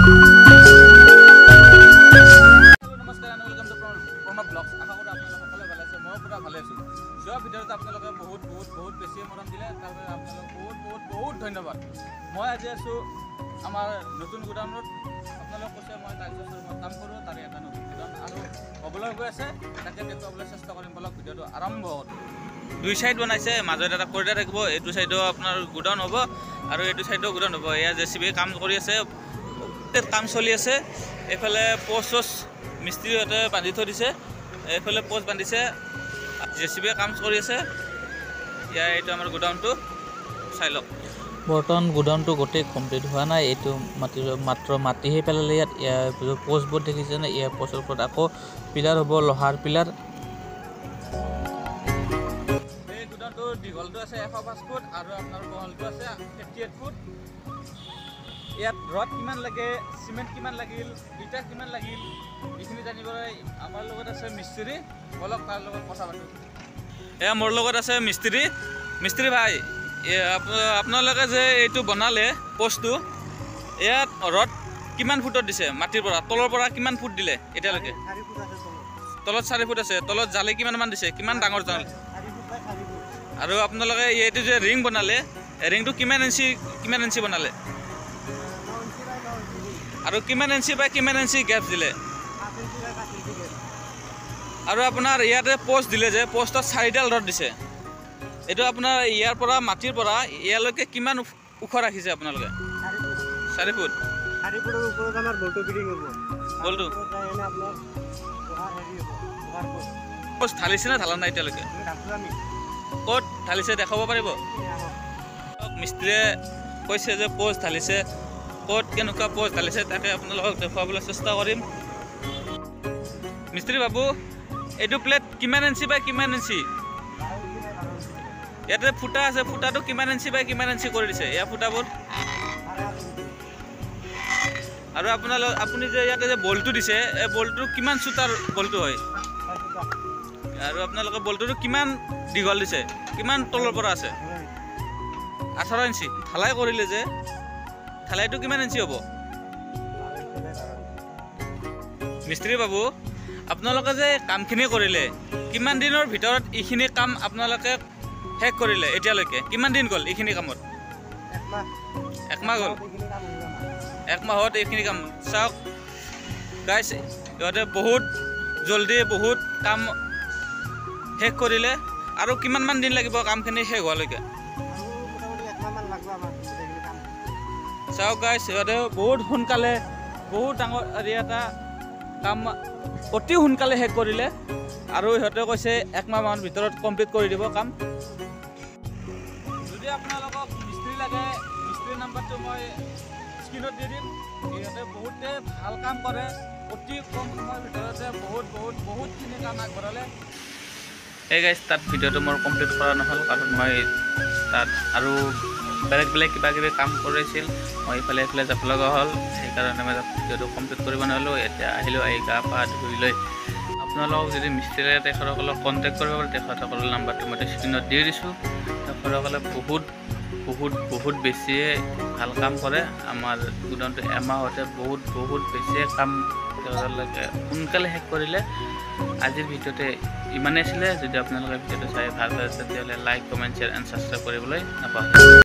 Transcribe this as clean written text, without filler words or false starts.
নমস্কাৰ and welcome to Pranav blogs. আশা কৰোঁ আপোনালোক সকলোৱে ভালে আছে। মই পুৰা ভালে আছোঁ। যোৱা ভিডিঅ'ত আপোনালোকে বহুত বেছি মৰম দিলে, তাৰ বাবে আপোনালোক বহুত ধন্যবাদ। মই আজি আছোঁ আমাৰ নতুন গুদামত। আপোনালোক কৈছে মই টাইলছৰ শ্ব'ৰুমত কাম কৰোঁ, তাৰে এটা নতুন গুদাম আৰু হ'বলৈ গৈ আছে, তাকে দেখুৱাবলৈ চেষ্টা কৰিম। বলক ভিডিঅ'টো আৰম্ভ হ'ল। দুই চাইড বনাইছে, মাজত এটা কৰিডৰ থাকিব। এইটো চাইডো আপোনাৰ গুদাম হ'ব আৰু এইটো চাইডো গুদাম হ'ব। এয়া JCB কাম কৰি আছে, কাম চলি আছে। এইফালে পোষ্ট মিস্ত্ৰীহঁতে বান্ধি থৈ দিছে, এইফালে পোষ্ট বান্ধিছে, JCB কাম কৰি আছে। ইয়াৰ এইটো আমাৰ গুদামটো চাই লওক। বৰ্তমান গুদামটো গোটেই কমপ্লিট হোৱা নাই, এইটো মাত্ৰ মাটিহে পেলালে। ইয়াৰ পোষ্টবোৰ দেখিছে নে? ইয়াৰ পোষ্টৰ ওপৰত আকৌ পিলাৰ হ'ব, লোহাৰ পিলাৰ। এই গুদামটো দীঘলটো আছে 105 ফুট আৰু আপোনাৰ বহলটো আছে 58 ফুট। ইয়াত ৰড কিমান লাগে, চিমেণ্ট কিমান লাগিল, ইটা কিমান লাগিল, এইখিনি জানিবলৈ আমাৰ লগত আছে মিস্ত্ৰী। বলক তাৰ লগত কথা পাতোঁ। এয়া মোৰ লগত আছে মিস্ত্ৰী ভাই। আপোনালোকে যে এইটো বনালে পোষ্টটো, ইয়াত ৰড কিমান ফুটত দিছে? মাটিৰ পৰা তলৰ পৰা কিমান ফুট দিলে এতিয়ালৈকে? তলত 4 ফুট আছে। তলত জালি কিমানমান দিছে? কিমান ডাঙৰ জালি? আৰু আপোনালোকে এইটো যে ৰিং বনালে, ৰিংটো কিমান ইঞ্চি বনালে? আৰু কিমান ইঞ্চি গেপ দিলে? আৰু আপোনাৰ ইয়াতে পোষ্ট দিলে যে, পোষ্টত 4ডাল ৰড দিছে। এইটো আপোনাৰ ইয়াৰ পৰা মাটিৰ পৰা ইয়ালৈকে কিমান ওখ ৰাখিছে আপোনালোকে? 4 ফুট। বলটো পোষ্ট ঢালিছে নে ঢালা নাই এতিয়ালৈকে? ক'ত ঢালিছে দেখাব পাৰিব? মিস্ত্ৰীয়ে কৈছে যে পোষ্ট ঢালিছে, ক'ত কেনেকুৱা পোষ্ট ঢালিছে তাকে আপোনালোকক দেখুৱাবলৈ চেষ্টা কৰিম। মিস্ত্ৰী বাবু, এইটো প্লেট কিমান ইঞ্চি বাই কিমান ইঞ্চি? ইয়াতে ফুটা আছে, ফুটাটো কিমান ইঞ্চি বাই কিমান ইঞ্চি কৰি দিছে এয়া ফুটাবোৰ? আৰু আপুনি যে ইয়াতে যে বলটো দিছে, এই বলটো কিমান চুটাৰ বলটো হয়? আৰু আপোনালোকে বলটোতো কিমান দীঘল দিছে, কিমান তলৰ পৰা আছে? 18 ইঞ্চি। ঢালাই কৰিলে যে, ঢালাইটো কিমান ইঞ্চি হ'ব? মিস্ত্ৰী বাবু, আপোনালোকে যে কামখিনি কৰিলে, কিমান দিনৰ ভিতৰত এইখিনি কাম আপোনালোকে শেষ কৰিলে এতিয়ালৈকে? কিমান দিন গ'ল এইখিনি কামত? 1 মাহ গ'ল। 1 মাহত এইখিনি কাম। চাওক গাইছ, ইহঁতে বহুত জলদি বহুত কাম শেষ কৰিলে। আৰু কিমানমান দিন লাগিব কামখিনি শেষ হোৱালৈকে? চাওক গাইছ, সিহঁতে বহুত সোনকালে, বহুত ডাঙৰ এটা কাম অতি সোনকালে শেষ কৰিলে। আৰু সিহঁতে কৈছে 1 মাহৰ ভিতৰত কমপ্লিট কৰি দিব কাম। যদি আপোনালোকক মিস্ত্ৰী লাগে, মিস্ত্ৰীৰ নাম্বাৰটো মই স্ক্ৰীণত দি দিম। সিহঁতে বহুতে ভাল কাম কৰে, অতি কম সময়ৰ ভিতৰতে বহুতখিনি কাম আগবঢ়ালে। এই গাইছ, তাত ভিডিঅ'টো মোৰ কমপ্লিট কৰা নহ'ল, কাৰণ মই তাত আৰু বেলেগ কিবা কিবি কাম কৰিছিল। মই ইফালে যাব লগা হ'ল, সেইকাৰণে মই ভিডিঅ'টো কমপ্লিট কৰিব নোৱাৰিলোঁ। এতিয়া আহিলোঁ, আহি গা পা ধুই লৈ। আপোনালোকক যদি মিস্ত্ৰী লাগে তেখেতসকলক কণ্টেক্ট কৰিব পাৰে। তেখেতসকলৰ নাম্বাৰটো মই স্ক্ৰীণত দি দিছোঁ। তেখেতসকলে বহুত বেছিয়ে ভাল কাম কৰে। আমাৰ গুদামটো এমাহতে বহুত বেছিয়ে কাম তেওঁলোকে সোনকালে শেষ কৰিলে। আজিৰ ভিডিঅ'তে ইমানেই আছিলে। যদি আপোনালোকে ভিডিঅ'টো চাই ভাল পাইছে তেতিয়াহ'লে like, comment, share and subscribe কৰিবলৈ নাপাহৰিব।